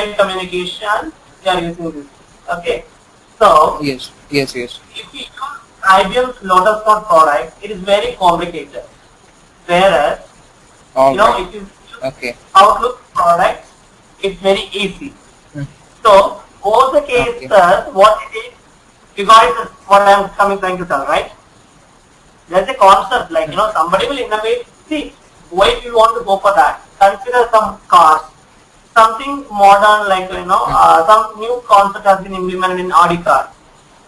email communication, we are using this. Okay. So Yes. if you use IBM's Lotus Note product, it is very complicated. Whereas, if you use Outlook products, it's very easy. So, both the cases, what it is, you guys, what I'm trying to tell, right? There's a concept like, somebody will innovate. See, why do you want to go for that? Consider some cars. Something modern like, some new concept has been implemented in Audi car.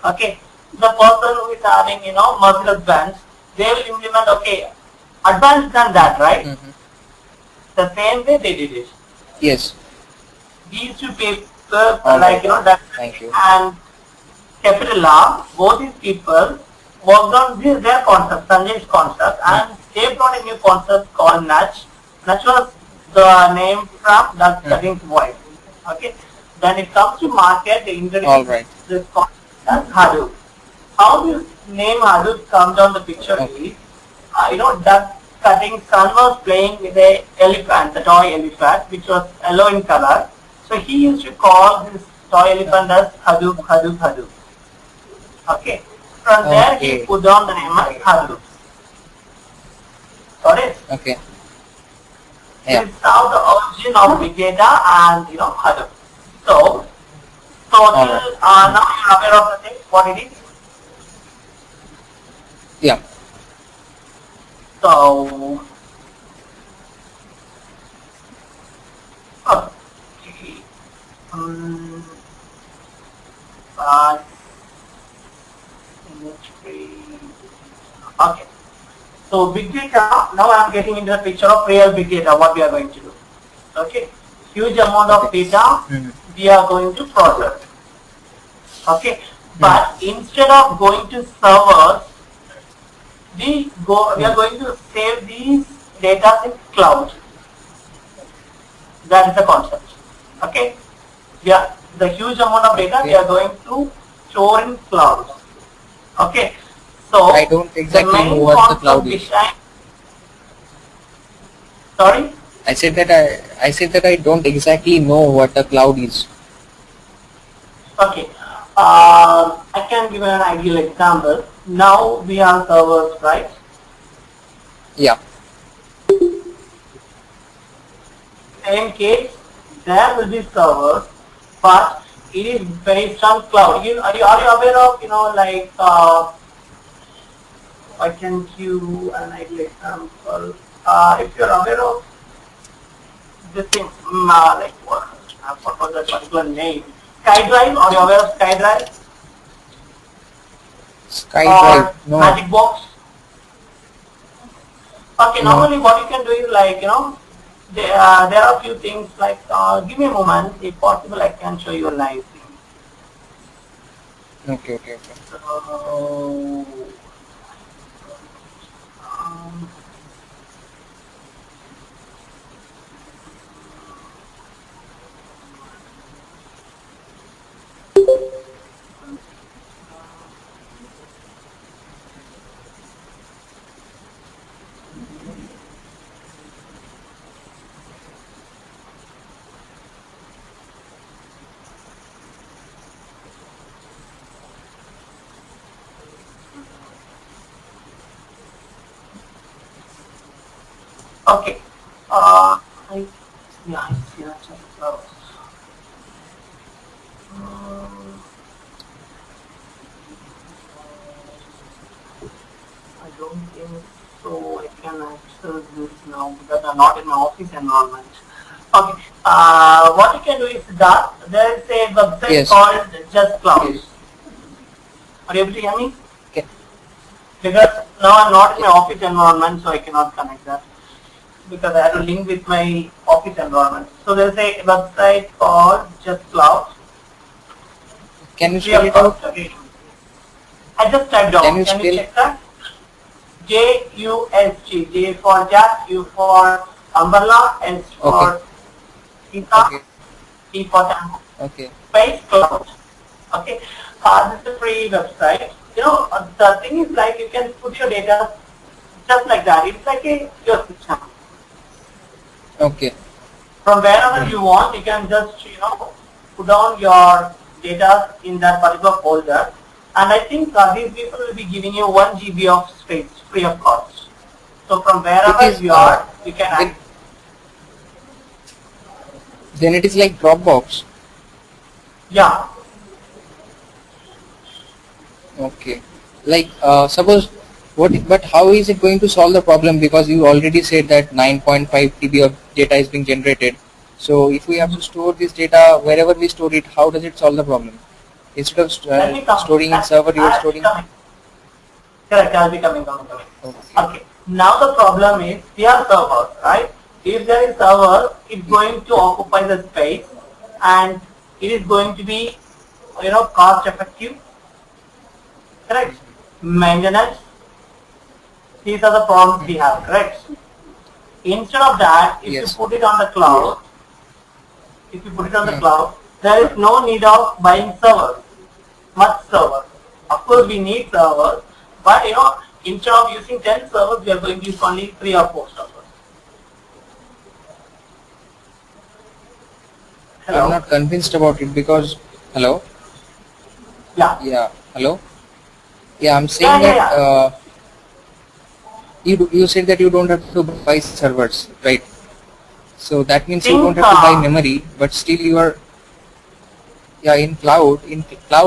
Okay. The person who is having, Mercedes-Benz, they will implement, advanced than that, right? The same way they did it. Yes. These two people, that and Capital, both these people worked on their concept, Sanjay's concept, and they brought a new concept called Natch. Natch was the name from that Cuttings voice. Okay. When it comes to market, they introduced this concept as Hadoop. How this name Hadoop comes on the picture is, Doug Cuttings' son was playing with a elephant, a toy elephant, which was yellow in color. So he used to call this toy elephant as Hadoop, Hadoop, Hadoop. Okay. From there he put on the name as Hadoop. Got it? Okay. This is how the origin of big data and Hadoop. So now you're aware of the thing, what it is? Yeah. So okay. So big data, now I am getting into the picture of real big data, what we are going to do. Okay. Huge amount of data we are going to process. Okay. But instead of going to servers, we are going to save these data in cloud. That is the concept. Okay. The huge amount of data we are going to store in cloud. Okay. So I don't exactly know what the cloud is. Sorry? I said that I don't exactly know what a cloud is. Okay. I can give an ideal example. Now we have servers, right? Yeah. Same case, there will be servers, but it is based on cloud. Are you aware of, I can give you an ideal example. If you're aware of this thing, I forgot that particular name. SkyDrive, are you aware of SkyDrive? SkyDrive, no. Magic Box? Okay, normally what you can do is there are a few things like, give me a moment, if possible I can show you a live thing. Okay. So, okay. I see that just close. I don't think so. I can access this now because I'm not in my office environment. Okay. What you can do is that there is a website called Just Cloud. Yes. Are you able to hear me? Okay. Because now I'm not in my office environment, so I cannot connect that. Because I have to link with my office environment. So there's a website called Just Cloud. Can you spell it out? I just typed down. Can you check that? JUSG. J for Jack, U for umbrella, S for Sita, T for Tango. Okay. Space Cloud. Okay. This is a free website. The thing is like you can put your data just like that. It's like your system. Okay. From wherever you want, you can just put down your data in that particular folder, and I think these people will be giving you 1 GB of space free of cost. So from wherever you are, you can access. Then it is like Dropbox. Yeah. Okay. Like suppose but how is it going to solve the problem, because you already said that 9.5 TB of data is being generated. So if we have to store this data wherever we store it, how does it solve the problem? Instead of storing in server, you are storing. Correct, I'll be coming. Okay. Now the problem is we have servers, right? If there is server, it's going to occupy the space, and it is going to be, cost effective. Correct. Maintenance. These are the problems we have. Correct. Instead of that, if you put it on the cloud, there is no need of buying servers, much servers. Of course, we need servers, but instead of using 10 servers, we are going to use only 3 or 4 servers. Hello? I'm not convinced about it because hello. Yeah. Yeah. Hello. Yeah, I'm saying that you said that you don't have to buy servers, right? So that means you don't have to buy memory, but still you are. Yeah, in cloud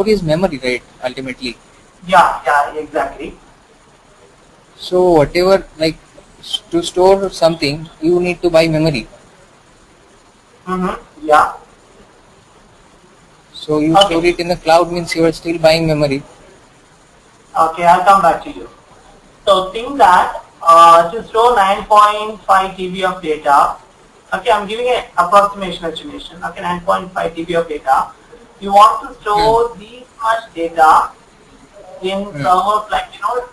is memory, right? Ultimately. Yeah, exactly. So whatever, like to store something, you need to buy memory. Yeah. So you store it in the cloud means you are still buying memory. Okay, I'll come back to you. So think that to store 9.5 TB of data, okay, I'm giving an approximation estimation. Okay, 9.5 TB of data. You want to store this much data in servers like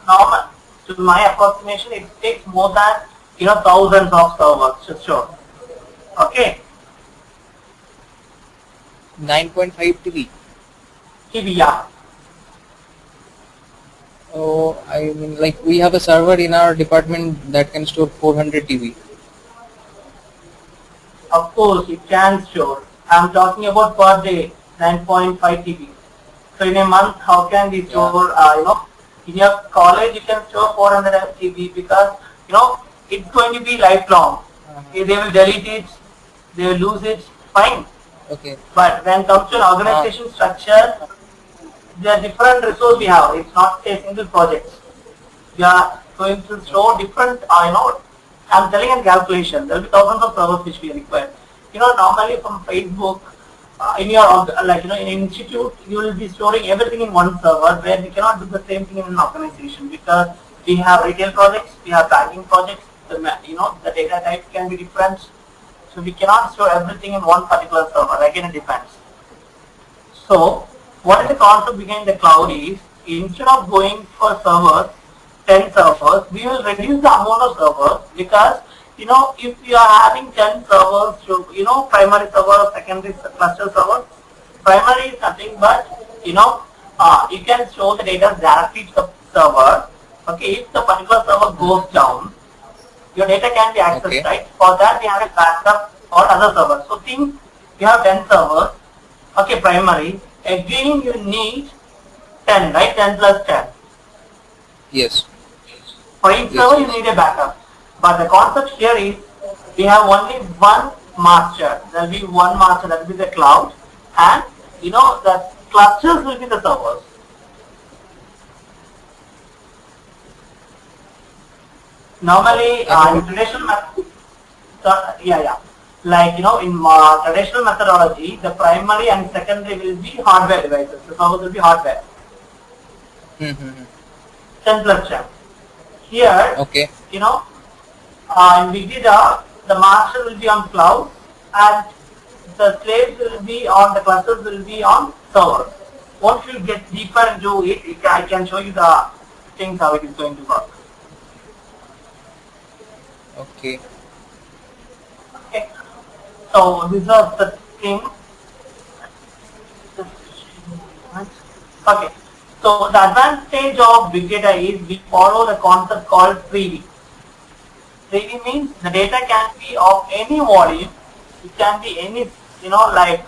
normal. To my approximation, it takes more than thousands of servers to store. Okay. 9.5 TB. TB, yeah. Oh, I mean, like we have a server in our department that can store 400 TB. Of course, it can store. I'm talking about per day, 9.5 TB. So in a month, how can we store? In your college you can store 400 TB because it's going to be lifelong. They will delete it, they will lose it. Fine. Okay. But when it comes to an organization structure, there are different resources we have. It's not a single project. We are going to store different, I'm telling a calculation. There will be thousands of servers which we require. Normally from Facebook, in your, in an institute, you will be storing everything in one server, where we cannot do the same thing in an organization because we have retail projects, we have banking projects, the data type can be different. So we cannot store everything in one particular server. Again, it depends. So what is the concept behind the cloud is, instead of going for servers, 10 servers, we will reduce the amount of servers because, if you are having 10 servers, primary server, secondary cluster server, primary is nothing but, you can store the data directly to the server. Okay, if the particular server goes down, your data can be accessed, right? For that, we have a backup or other servers. So think you have 10 servers, okay, primary. Again, you need 10, right? 10 plus 10. Yes. For each server, you need a backup. But the concept here is we have only one master. There will be one master, that will be the cloud, and the clusters will be the servers. Normally, in traditional method, like in traditional methodology, the primary and secondary will be hardware devices. The servers will be hardware. 10 plus 10. Here, in Big Data, the master will be on cloud and the slaves will be on, the clusters will be on server. Once you get deeper into it, I can show you the things how it is going to work. Okay. So this was the thing. Okay. So the advantage of big data is we follow the concept called 3D. 3D means the data can be of any volume. It can be any, like